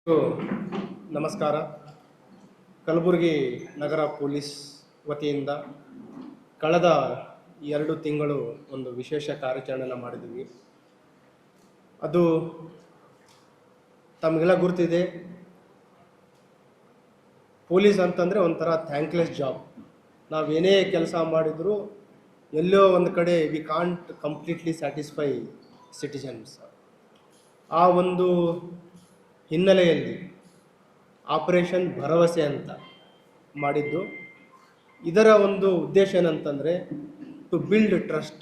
So, ನಮಸ್ಕಾರ. ಕಲಬುರಗಿ ನಗರ police ವತಿಯಿಂದ ಕಳೆದ 2 ತಿಂಗಳು ಒಂದು ವಿಶೇಷ ಕಾರ್ಯಾಚರಣೆಯನ್ನು ಮಾಡಿದ್ದೀವಿ. ಅದು ತಮಗೆಲ್ಲ ಗುರ್ತಿದೆ. ಪೊಲೀಸ್ ಅಂತಂದರೆ ಒಂಥರ ಥ್ಯಾಂಕ್ಲೆಸ್ ಜಾಬ್. ನಾವೇನೇ ಕೆಲಸ ಮಾಡಿದರೂ ಎಲ್ಲೋ ಒಂದು ಕಡೆ we can't completely satisfy citizens. ಆ ಒಂದು ಹಿನ್ನೆಲೆಯಲ್ಲಿ ಆಪರೇಷನ್ ಭರವಸೆ ಅಂತ ಮಾಡಿದ್ದು. ಇದರ ಒಂದು ಉದ್ದೇಶ ಏನಂತಂದರೆ ಟು ಬಿಲ್ಡ್ ಟ್ರಸ್ಟ್.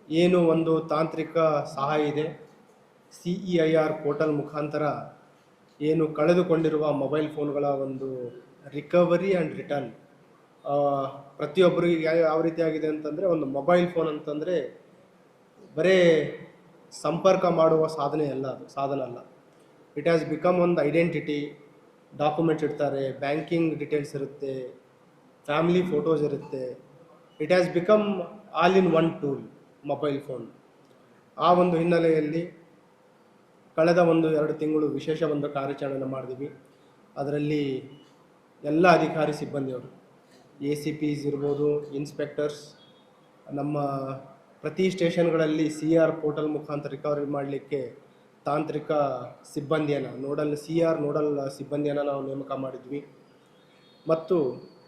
ಏನು ಒಂದು ತಾಂತ್ರಿಕ ಸಹಾಯ ಇದೆ, CEIR ಪೋರ್ಟಲ್ ಮುಖಾಂತರ ಏನು ಕಳೆದುಕೊಂಡಿರುವ ಮೊಬೈಲ್ ಫೋನ್ಗಳ ಒಂದು ರಿಕವರಿ ಆ್ಯಂಡ್ ರಿಟರ್ನ್. ಪ್ರತಿಯೊಬ್ಬರಿಗೆ ಯಾವ ರೀತಿಯಾಗಿದೆ ಅಂತಂದರೆ, ಒಂದು ಮೊಬೈಲ್ ಫೋನ್ ಅಂತಂದರೆ ಬರೇ ಸಂಪರ್ಕ ಮಾಡುವ ಸಾಧನ ಅಲ್ಲ. ಇಟ್ ಹ್ಯಾಸ್ ಬಿಕಮ್ ಒಂದು ಐಡೆಂಟಿಟಿ. ಡಾಕ್ಯುಮೆಂಟ್ಸ್ ಇಡ್ತಾರೆ, ಬ್ಯಾಂಕಿಂಗ್ ಡೀಟೇಲ್ಸ್ ಇರುತ್ತೆ, ಫ್ಯಾಮಿಲಿ ಫೋಟೋಸ್ ಇರುತ್ತೆ. It has become all in one tool mobile phone. ಆ ಒಂದು ಹಿನ್ನೆಲೆಯಲ್ಲಿ ಕಳೆದ 1-2 ತಿಂಗಳು ವಿಶೇಷ ಒಂದು ಕಾರ್ಯಾಚರಣೆಯನ್ನು ಮಾಡಿದ್ವಿ. ಅದರಲ್ಲಿ ಎಲ್ಲ ಅಧಿಕಾರಿ ಸಿಬ್ಬಂದಿಯವರು, ACPs ಇರ್ಬೋದು, ಇನ್ಸ್ಪೆಕ್ಟರ್ಸ್, ನಮ್ಮ ಪ್ರತಿ ಸ್ಟೇಷನ್ಗಳಲ್ಲಿ CR ಪೋರ್ಟಲ್ ಮುಖಾಂತರ ರಿಕವರಿ ಮಾಡಲಿಕ್ಕೆ ತಾಂತ್ರಿಕ ಸಿಬ್ಬಂದಿಯನ್ನು ನೋಡಲ್ ಸಿಬ್ಬಂದಿಯನ್ನು ನಾವು ನೇಮಕ ಮಾಡಿದ್ವಿ. ಮತ್ತು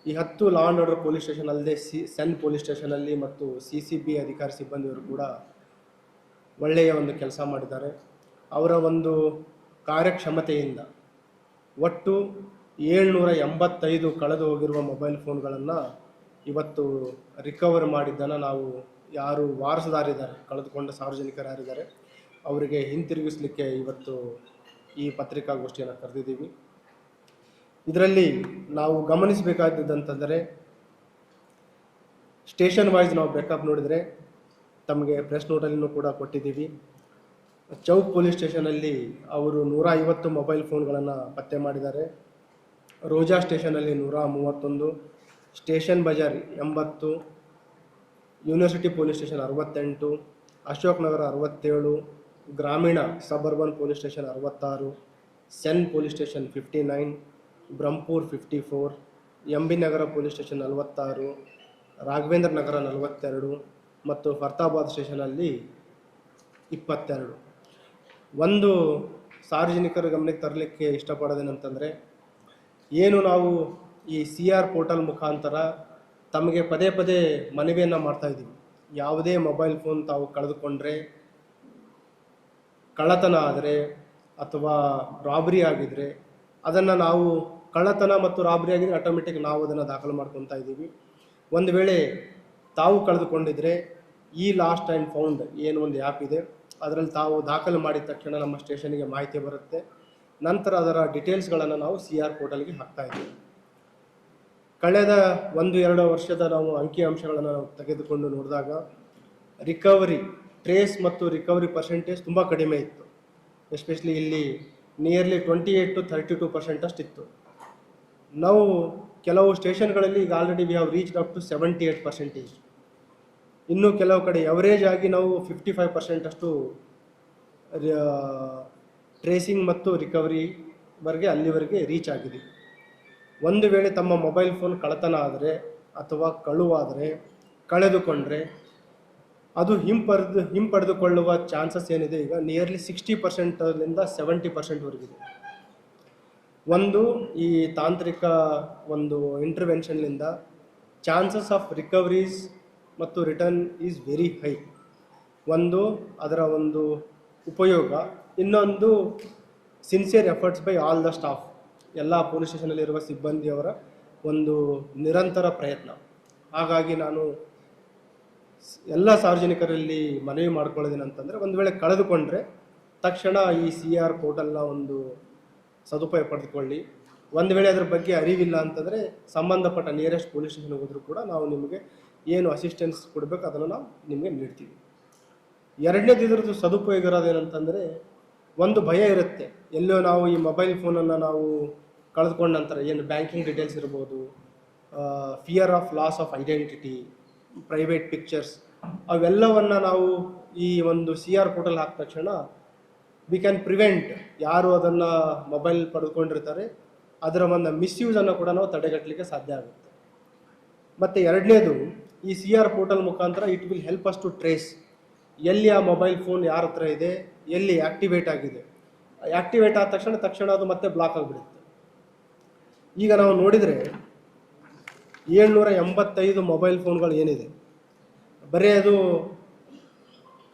ಈ 10 law and order police station ಅಲ್ಲದೆ ಸೆನ್ ಪೊಲೀಸ್ ಸ್ಟೇಷನಲ್ಲಿ ಮತ್ತು CCB ಅಧಿಕಾರಿ ಸಿಬ್ಬಂದಿಯವರು ಕೂಡ ಒಳ್ಳೆಯ ಒಂದು ಕೆಲಸ ಮಾಡಿದ್ದಾರೆ. ಅವರ ಒಂದು ಕಾರ್ಯಕ್ಷಮತೆಯಿಂದ ಒಟ್ಟು 785 ಕಳೆದು ಹೋಗಿರುವ ಮೊಬೈಲ್ ಫೋನ್ಗಳನ್ನು ಇವತ್ತು ರಿಕವರ್ ಮಾಡಿದ್ದನ್ನು ನಾವು ಯಾರು ವಾರಸುದಾರಿದ್ದಾರೆ, ಕಳೆದುಕೊಂಡ ಸಾರ್ವಜನಿಕರು ಯಾರಿದ್ದಾರೆ ಅವರಿಗೆ ಹಿಂತಿರುಗಿಸಲಿಕ್ಕೆ ಇವತ್ತು ಈ ಪತ್ರಿಕಾಗೋಷ್ಠಿಯನ್ನು ಕರೆದಿದ್ದೀವಿ. ಇದರಲ್ಲಿ ನಾವು ಗಮನಿಸಬೇಕಾದದ್ದಂತಂದರೆ, ಸ್ಟೇಷನ್ ವೈಸ್ ನಾವು ಬ್ಯಾಕಪ್ ನೋಡಿದರೆ ತಮಗೆ ಪ್ರೆಸ್ ನೋಟಲ್ಲಿನೂ ಕೂಡ ಕೊಟ್ಟಿದ್ದೀವಿ. ಚೌಕ್ ಪೊಲೀಸ್ ಸ್ಟೇಷನಲ್ಲಿ ಅವರು 150 ಮೊಬೈಲ್ ಫೋನ್ಗಳನ್ನು ಪತ್ತೆ ಮಾಡಿದ್ದಾರೆ. ರೋಜಾ ಸ್ಟೇಷನಲ್ಲಿ 131, station Bazar 80, university police station 68, Ashok Nagar 67, ಗ್ರಾಮೀಣ suburban police station 66, CEN police station 59, Brahmapur 54, MB Nagar police station 46, Raghavendra Nagar 42 ಮತ್ತು ಫರ್ತಾಬಾದ್ ಸ್ಟೇಷನಲ್ಲಿ 22. ಒಂದು ಸಾರ್ವಜನಿಕರ ಗಮನಕ್ಕೆ ತರಲಿಕ್ಕೆ ಇಷ್ಟಪಡೋದೇನಂತಂದರೆ, ಏನು ನಾವು ಈ CR ಪೋರ್ಟಲ್ ಮುಖಾಂತರ ತಮಗೆ ಪದೇ ಪದೇ ಮನವಿಯನ್ನು ಮಾಡ್ತಾಯಿದ್ದೀವಿ. ಯಾವುದೇ ಮೊಬೈಲ್ ಫೋನ್ ತಾವು ಕಳೆದುಕೊಂಡ್ರೆ, ಕಳ್ಳತನ ಆದರೆ ಅಥವಾ ರಾಬರಿ ಆಗಿದ್ದರೆ, ಅದನ್ನು ನಾವು ಕಳ್ಳತನ ಮತ್ತು ರಾಬರಿ ಆಗಿದ್ದರೆ ಆಟೋಮೆಟಿಕ್ ನಾವು ಅದನ್ನು ದಾಖಲು ಮಾಡ್ಕೊತಾ ಇದ್ದೀವಿ. ಒಂದು ವೇಳೆ ತಾವು ಕಳೆದುಕೊಂಡಿದ್ದರೆ ಈ ಲಾಸ್ಟ್ ಆ್ಯಂಡ್ ಫೌಂಡ್ ಏನು ಒಂದು ಆ್ಯಪ್ ಇದೆ, ಅದರಲ್ಲಿ ತಾವು ದಾಖಲು ಮಾಡಿದ ತಕ್ಷಣ ನಮ್ಮ ಸ್ಟೇಷನ್ಗೆ ಮಾಹಿತಿ ಬರುತ್ತೆ. ನಂತರ ಅದರ ಡೀಟೇಲ್ಸ್ಗಳನ್ನು ನಾವು CR ಪೋರ್ಟಲ್ಗೆ ಹಾಕ್ತಾಯಿದ್ದೀವಿ. ಕಳೆದ 1-2 ವರ್ಷದ ನಾವು ಅಂಕಿಅಂಶಗಳನ್ನು ನಾವು ತೆಗೆದುಕೊಂಡು ನೋಡಿದಾಗ ರಿಕವರಿ ಟ್ರೇಸ್ ಮತ್ತು ರಿಕವರಿ ಪರ್ಸೆಂಟೇಜ್ ತುಂಬ ಕಡಿಮೆ ಇತ್ತು. ಎಸ್ಪೆಷಲಿ ಇಲ್ಲಿ ನಿಯರ್ಲಿ 28 to 32% ಅಷ್ಟಿತ್ತು. ನಾವು ಕೆಲವು ಸ್ಟೇಷನ್ಗಳಲ್ಲಿ ಈಗ already we have reached up to 78%. ಇನ್ನು ಕೆಲವು ಕಡೆ ಎವರೇಜ್ ಆಗಿ ನಾವು 55% ಅಷ್ಟು ಟ್ರೇಸಿಂಗ್ ಮತ್ತು ರಿಕವರಿವರೆಗೆ ಅಲ್ಲಿವರೆಗೆ ರೀಚ್ ಆಗಿದೆ. ಒಂದು ವೇಳೆ ತಮ್ಮ ಮೊಬೈಲ್ ಫೋನ್ ಕಳ್ಳತನ ಆದರೆ ಅಥವಾ ಕಳುವಾದರೆ, ಕಳೆದುಕೊಂಡ್ರೆ ಅದು ಹಿಂಪಡೆದುಕೊಳ್ಳುವ ಚಾನ್ಸಸ್ ಏನಿದೆ ಈಗ ನಿಯರ್ಲಿ 60%ಲಿಂದ 70%ವರೆಗಿದೆ. ಒಂದು ಈ ತಾಂತ್ರಿಕ ಒಂದು ಇಂಟರ್ವೆನ್ಷನ್ನಿಂದ ಚಾನ್ಸಸ್ ಆಫ್ ರಿಕವರೀಸ್ ಮತ್ತು ರಿಟರ್ನ್ ಈಸ್ ವೆರಿ ಹೈ. ಒಂದು ಅದರ ಒಂದು ಉಪಯೋಗ, ಇನ್ನೊಂದು sincere efforts by all the staff, ಎಲ್ಲ ಪೊಲೀಸ್ ಸ್ಟೇಷನಲ್ಲಿರುವ ಸಿಬ್ಬಂದಿಯವರ ಒಂದು ನಿರಂತರ ಪ್ರಯತ್ನ. ಹಾಗಾಗಿ ನಾನು ಎಲ್ಲ ಸಾರ್ವಜನಿಕರಲ್ಲಿ ಮನವಿ ಮಾಡ್ಕೊಳ್ಳೋದೇನಂತಂದರೆ, ಒಂದು ವೇಳೆ ಕಳೆದುಕೊಂಡ್ರೆ ತಕ್ಷಣ ಈ CR ಪೋರ್ಟಲ್ನ ಒಂದು ಸದುಪಯೋಗ ಪಡೆದುಕೊಳ್ಳಿ. ಒಂದು ವೇಳೆ ಅದರ ಬಗ್ಗೆ ಅರಿವಿಲ್ಲ ಅಂತಂದರೆ ಸಂಬಂಧಪಟ್ಟ ನಿಯರೆಸ್ಟ್ ಪೊಲೀಸ್ ಸ್ಟೇಷನ್ಗೆ ಹೋದರೂ ಕೂಡ ನಾವು ನಿಮಗೆ ಏನು ಅಸಿಸ್ಟೆನ್ಸ್ ಕೊಡಬೇಕು ಅದನ್ನು ನಾವು ನಿಮಗೆ ನೀಡ್ತೀವಿ. ಎರಡನೇದು ಇದರದ್ದು ಸದುಪಯೋಗ ಇರೋದೇನಂತಂದರೆ, ಒಂದು ಭಯ ಇರುತ್ತೆ. ಎಲ್ಲೋ ನಾವು ಈ ಮೊಬೈಲ್ ಫೋನನ್ನು ನಾವು ಕಳೆದುಕೊಂಡ ನಂತರ ಏನು ಬ್ಯಾಂಕಿಂಗ್ ಡೀಟೇಲ್ಸ್ ಇರ್ಬೋದು, fear of loss of identity, private pictures, ಅವೆಲ್ಲವನ್ನು ನಾವು ಈ ಒಂದು CR ಪೋರ್ಟಲ್ ಹಾಕಿದ ತಕ್ಷಣ ವಿ ಕ್ಯಾನ್ ಪ್ರಿವೆಂಟ್ ಯಾರು ಅದನ್ನು ಮೊಬೈಲ್ ಪಡೆದುಕೊಂಡಿರ್ತಾರೆ ಅದರ ಒಂದು ಮಿಸ್ಯೂಸನ್ನು ಕೂಡ ನಾವು ತಡೆಗಟ್ಟಲಿಕ್ಕೆ ಸಾಧ್ಯ ಆಗುತ್ತೆ. ಮತ್ತು ಎರಡನೇದು, ಈ CR ಪೋರ್ಟಲ್ ಮುಖಾಂತರ it will help us to trace ಎಲ್ಲಿ ಆ ಮೊಬೈಲ್ ಫೋನ್ ಯಾರ ಹತ್ರ ಇದೆ, ಎಲ್ಲಿ ಆ್ಯಕ್ಟಿವೇಟ್ ಆಗಿದೆ. ಆ್ಯಕ್ಟಿವೇಟ್ ಆದ ತಕ್ಷಣ ಅದು ಮತ್ತೆ ಬ್ಲಾಕ್ ಆಗಿಬಿಡುತ್ತೆ. ಈಗ ನಾವು ನೋಡಿದರೆ 785 ಮೊಬೈಲ್ ಫೋನ್ಗಳು ಏನಿದೆ, ಬರೀ ಅದು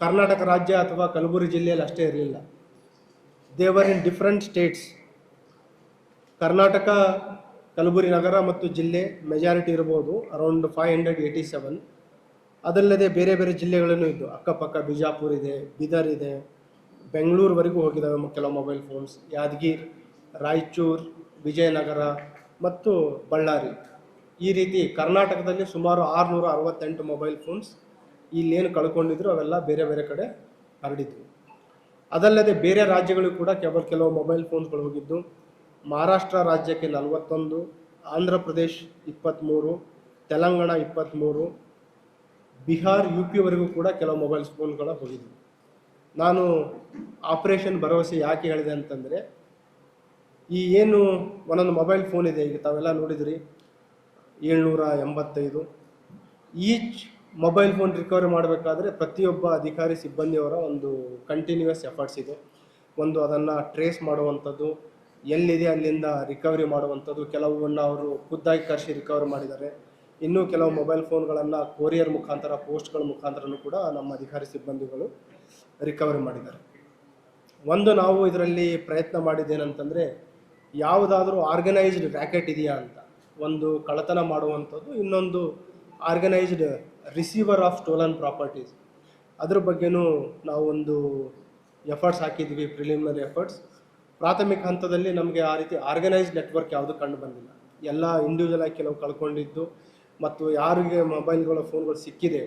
ಕರ್ನಾಟಕ ರಾಜ್ಯ ಅಥವಾ ಕಲಬುರಗಿ ಜಿಲ್ಲೆಯಲ್ಲಿ ಅಷ್ಟೇ ಇರಲಿಲ್ಲ. They are in different states. Karnataka, Kalaburagi ನಗರ ಮತ್ತು ಜಿಲ್ಲೆ ಮೆಜಾರಿಟಿ ಇರ್ಬೋದು, ಅರೌಂಡ್ 587. ಅದಲ್ಲದೆ ಬೇರೆ ಬೇರೆ ಜಿಲ್ಲೆಗಳೂ ಇದ್ದು, ಅಕ್ಕಪಕ್ಕ ಬಿಜಾಪುರ ಇದೆ, ಬೀದರ್ ಇದೆ, ಬೆಂಗಳೂರುವರೆಗೂ ಹೋಗಿದ್ದಾವೆ ಕೆಲವು ಮೊಬೈಲ್ ಫೋನ್ಸ್, ಯಾದಗಿರಿ, ರಾಯಚೂರು, ವಿಜಯನಗರ ಮತ್ತು ಬಳ್ಳಾರಿ. ಈ ರೀತಿ ಕರ್ನಾಟಕದಲ್ಲಿ ಸುಮಾರು 668 ಮೊಬೈಲ್ ಫೋನ್ಸ್ ಇಲ್ಲೇನು ಕಳ್ಕೊಂಡಿದ್ರು ಅವೆಲ್ಲ ಬೇರೆ ಬೇರೆ ಕಡೆ ಹರಡಿದ್ವು. ಅದಲ್ಲದೆ ಬೇರೆ ರಾಜ್ಯಗಳಿಗೂ ಕೂಡ ಕೆಲವು ಮೊಬೈಲ್ ಫೋನ್ಸ್ಗಳು ಹೋಗಿದ್ದು. ಮಹಾರಾಷ್ಟ್ರ ರಾಜ್ಯಕ್ಕೆ 41, ಆಂಧ್ರ ಪ್ರದೇಶ್ 23, ತೆಲಂಗಾಣ 23, ಬಿಹಾರ್, UP ಕೂಡ ಕೆಲವು ಮೊಬೈಲ್ ಫೋನ್ಗಳು ಹೋಗಿದ್ವು. ನಾನು ಆಪರೇಷನ್ ಭರವಸೆ ಯಾಕೆ ಹೇಳಿದೆ ಅಂತಂದರೆ, ಈ ಏನು ಒಂದೊಂದು ಮೊಬೈಲ್ ಫೋನ್ ಇದೆ, ಈಗ ತಾವೆಲ್ಲ ನೋಡಿದ್ರಿ 785. ಈಚ್ ಮೊಬೈಲ್ ಫೋನ್ ರಿಕವರಿ ಮಾಡಬೇಕಾದ್ರೆ ಪ್ರತಿಯೊಬ್ಬ ಅಧಿಕಾರಿ ಸಿಬ್ಬಂದಿಯವರ ಒಂದು ಕಂಟಿನ್ಯೂಯಸ್ ಎಫರ್ಟ್ಸ್ ಇದೆ. ಒಂದು ಅದನ್ನು ಟ್ರೇಸ್ ಮಾಡುವಂಥದ್ದು, ಎಲ್ಲಿದೆ ಅಲ್ಲಿಂದ ರಿಕವರಿ ಮಾಡುವಂಥದ್ದು. ಕೆಲವನ್ನು ಅವರು ಖುದ್ದಾಗಿ ಕರೆಸಿ ರಿಕವರಿ ಮಾಡಿದ್ದಾರೆ. ಇನ್ನೂ ಕೆಲವು ಮೊಬೈಲ್ ಫೋನ್ಗಳನ್ನು ಕೊರಿಯರ್ ಮುಖಾಂತರ, ಪೋಸ್ಟ್ಗಳ ಮುಖಾಂತರನೂ ಕೂಡ ನಮ್ಮ ಅಧಿಕಾರಿ ಸಿಬ್ಬಂದಿಗಳು ರಿಕವರಿ ಮಾಡಿದ್ದಾರೆ. ಒಂದು ನಾವು ಇದರಲ್ಲಿ ಪ್ರಯತ್ನ ಮಾಡಿದ್ದೇನಂತಂದರೆ, ಯಾವುದಾದ್ರೂ ಆರ್ಗನೈಸ್ಡ್ ರ್ಯಾಕೆಟ್ ಇದೆಯಾ ಅಂತ, ಒಂದು ಕಳ್ಳತನ ಮಾಡುವಂಥದ್ದು, ಇನ್ನೊಂದು organised receiver of stolen properties, ಅದ್ರ ಬಗ್ಗೆನೂ ನಾವು ಒಂದು ಎಫರ್ಟ್ಸ್ ಹಾಕಿದ್ವಿ, ಪ್ರಿಲಿಮಿನರಿ ಎಫರ್ಟ್ಸ್. ಪ್ರಾಥಮಿಕ ಹಂತದಲ್ಲಿ ನಮಗೆ ಆ ರೀತಿ ಆರ್ಗನೈಸ್ಡ್ ನೆಟ್ವರ್ಕ್ ಯಾವುದು ಕಂಡು ಬಂದಿಲ್ಲ. ಎಲ್ಲ ಇಂಡಿವಿಜುವಲ್ ಆಗಿ ಕೆಲವು ಕಳ್ಕೊಂಡಿದ್ದು, ಮತ್ತು ಯಾರಿಗೆ ಮೊಬೈಲ್ಗಳು, ಫೋನ್ಗಳು ಸಿಕ್ಕಿದೆ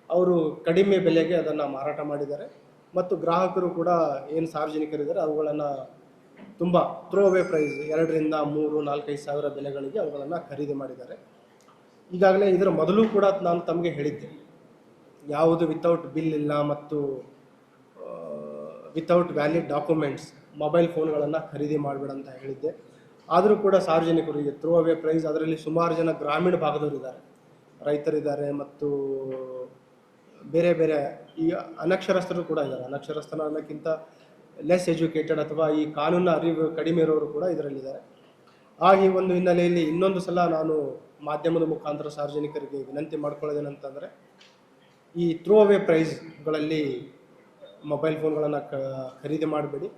ಅವರು ಕಡಿಮೆ ಬೆಲೆಗೆ ಅದನ್ನು ಮಾರಾಟ ಮಾಡಿದ್ದಾರೆ. ಮತ್ತು ಗ್ರಾಹಕರು ಕೂಡ ಏನು ಸಾರ್ವಜನಿಕರಿದ್ದಾರೆ ಅವುಗಳನ್ನು ತುಂಬ ಥ್ರೋ ಅವೇ ಪ್ರೈಸ್ 2 ರಿಂದ 3, 4, 5 ಸಾವಿರ ಬೆಲೆಗಳಿಗೆ ಅವುಗಳನ್ನು ಖರೀದಿ ಮಾಡಿದ್ದಾರೆ. ಈಗಾಗಲೇ ಇದರ ಮೊದಲು ಕೂಡ ನಾನು ತಮಗೆ ಹೇಳಿದ್ದೆ, ಯಾವುದು ವಿತೌಟ್ ಬಿಲ್ ಇಲ್ಲ ಮತ್ತು ವಿತೌಟ್ ವ್ಯಾಲಿಡ್ ಡಾಕ್ಯುಮೆಂಟ್ಸ್ ಮೊಬೈಲ್ ಫೋನ್ಗಳನ್ನು ಖರೀದಿ ಮಾಡಬೇಡ ಅಂತ ಹೇಳಿದ್ದೆ. ಆದರೂ ಕೂಡ ಸಾರ್ವಜನಿಕರಿಗೆ ಥ್ರೋ ಅವೇ ಪ್ರೈಸ್, ಅದರಲ್ಲಿ ಸುಮಾರು ಜನ ಗ್ರಾಮೀಣ ಭಾಗದವರು ಇದ್ದಾರೆ, ರೈತರಿದ್ದಾರೆ ಮತ್ತು ಬೇರೆ ಬೇರೆ ಈ ಅನಕ್ಷರಸ್ಥರು ಕೂಡ ಇದ್ದಾರೆ. ಅನಕ್ಷರಸ್ಥನ ಅನ್ನೋಕ್ಕಿಂತ ಲೆಸ್ ಎಜುಕೇಟೆಡ್ ಅಥವಾ ಈ ಕಾನೂನಿನ ಅರಿವು ಕಡಿಮೆ ಇರೋರು ಕೂಡ ಇದರಲ್ಲಿದ್ದಾರೆ. ಈ ಒಂದು ಹಿನ್ನೆಲೆಯಲ್ಲಿ ಇನ್ನೊಂದು ಸಲ ನಾನು ಮಾಧ್ಯಮದ ಮುಖಾಂತರ ಸಾರ್ವಜನಿಕರಿಗೆ ವಿನಂತಿ ಮಾಡ್ಕೊಳ್ಳೋದೇನಂತಂದರೆ, ಈ ಥ್ರೋ ಅವೇ ಪ್ರೈಸ್ಗಳಲ್ಲಿ ಮೊಬೈಲ್ ಫೋನ್ಗಳನ್ನು ಖರೀದಿ ಮಾಡಬೇಡಿ.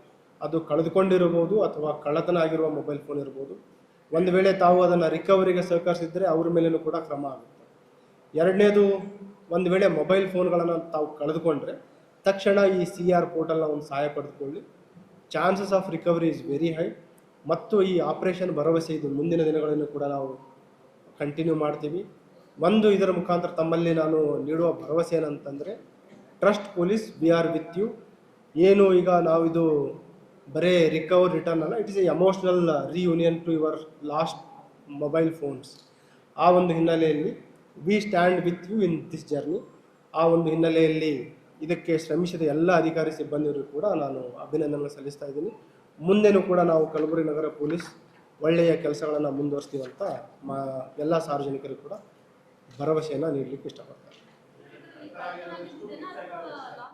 ಅದು ಕಳೆದುಕೊಂಡಿರ್ಬೋದು ಅಥವಾ ಕಳ್ಳತನ ಆಗಿರುವ ಮೊಬೈಲ್ ಫೋನ್ ಇರ್ಬೋದು. ಒಂದು ವೇಳೆ ತಾವು ಅದನ್ನು ರಿಕವರಿಗೆ ಸಹಕರಿಸಿದರೆ ಅವ್ರ ಮೇಲೇನೂ ಕೂಡ ಕ್ರಮ ಆಗುತ್ತೆ. ಎರಡನೇದು, ಒಂದು ವೇಳೆ ಮೊಬೈಲ್ ಫೋನ್ಗಳನ್ನು ತಾವು ಕಳೆದುಕೊಂಡ್ರೆ ತಕ್ಷಣ ಈ CR ಪೋರ್ಟಲ್ನ ಒಂದು ಸಹಾಯ ಪಡೆದುಕೊಳ್ಳಿ. Chances of recovery is very high. ಮತ್ತು ಈ ಆಪರೇಷನ್ ಭರವಸೆ ಇದು ಮುಂದಿನ ದಿನಗಳನ್ನು ಕೂಡ ನಾವು ಕಂಟಿನ್ಯೂ ಮಾಡ್ತೀವಿ. ಒಂದು ಇದರ ಮುಖಾಂತರ ತಮ್ಮಲ್ಲಿ ನಾನು ನೀಡುವ ಭರವಸೆ ಏನಂತಂದರೆ, trust police, we are with you. ಏನು ಈಗ ನಾವು ಇದು ಬರೇ ರಿಕವರ್ ರಿಟರ್ನ್ ಅಲ್ಲ, it is a emotional reunion to your lost mobile phones. ಆ ಒಂದು ಹಿನ್ನೆಲೆಯಲ್ಲಿ we stand with you in this journey. ಆ ಒಂದು ಹಿನ್ನೆಲೆಯಲ್ಲಿ ಇದಕ್ಕೆ ಶ್ರಮಿಸಿದ ಎಲ್ಲ ಅಧಿಕಾರಿ ಸಿಬ್ಬಂದಿಯವರು ಕೂಡ ನಾನು ಅಭಿನಂದನೆ ಸಲ್ಲಿಸ್ತಾ ಇದ್ದೀನಿ. ಮುಂದೆನೂ ಕೂಡ ನಾವು ಕಲಬುರಗಿ ನಗರ ಪೊಲೀಸ್ ಒಳ್ಳೆಯ ಕೆಲಸಗಳನ್ನು ಮುಂದುವರಿಸ್ತೀವಂತ ಎಲ್ಲ ಸಾರ್ವಜನಿಕರು ಕೂಡ ಭರವಸೆಯನ್ನು ನೀಡಲಿಕ್ಕೆ ಇಷ್ಟಪಡ್ತಾರೆ.